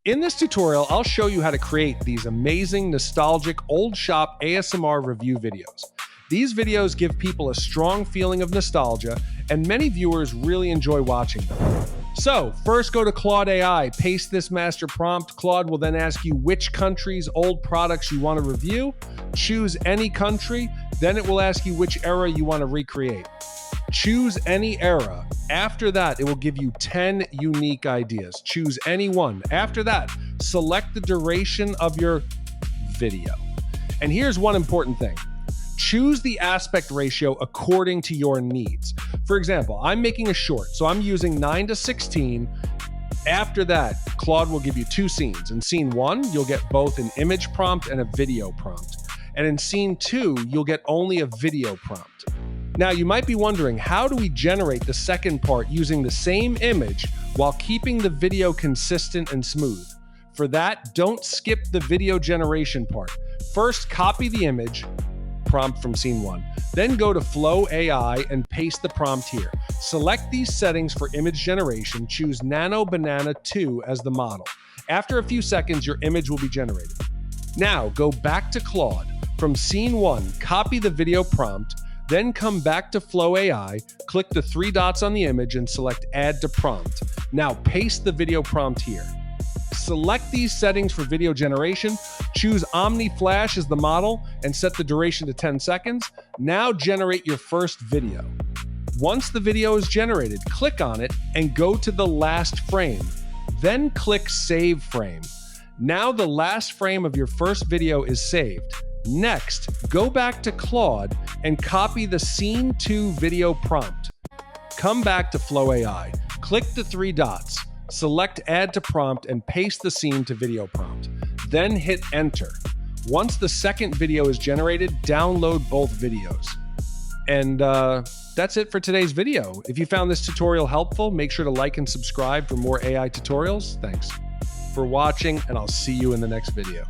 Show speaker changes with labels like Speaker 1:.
Speaker 1: In this tutorial, I'll show you how to create these amazing, nostalgic, old shop ASMR review videos. These videos give people a strong feeling of nostalgia, and many viewers really enjoy watching them. So, first go to Claude AI, paste this master prompt. Claude will then ask you which country's old products you want to review. Choose any country, then it will ask you which era you want to recreate. Choose any era. After that, it will give you 10 unique ideas. Choose any one. After that, select the duration of your video. And here's one important thing. Choose the aspect ratio according to your needs. For example, I'm making a short, so I'm using 9:16. After that, Claude will give you two scenes. In scene 1, you'll get both an image prompt and a video prompt. And in scene 2, you'll get only a video prompt. Now, you might be wondering, how do we generate the second part using the same image while keeping the video consistent and smooth? For that, don't skip the video generation part. First, copy the image prompt from scene 1. Then go to Flow AI and paste the prompt here. Select these settings for image generation. Choose Nano Banana 2 as the model. After a few seconds, your image will be generated. Now, go back to Claude. From scene 1, copy the video prompt. Then come back to Flow AI, click the 3 dots on the image and select Add to Prompt. Now paste the video prompt here. Select these settings for video generation, choose Omni Flash as the model and set the duration to 10 seconds. Now generate your first video. Once the video is generated, click on it and go to the last frame. Then click Save Frame. Now the last frame of your first video is saved. Next, go back to Claude and copy the Scene 2 video prompt. Come back to Flow AI, click the 3 dots, select Add to Prompt and paste the scene to video prompt. Then hit Enter. Once the second video is generated, download both videos. And that's it for today's video. If you found this tutorial helpful, make sure to like and subscribe for more AI tutorials. Thanks for watching, and I'll see you in the next video.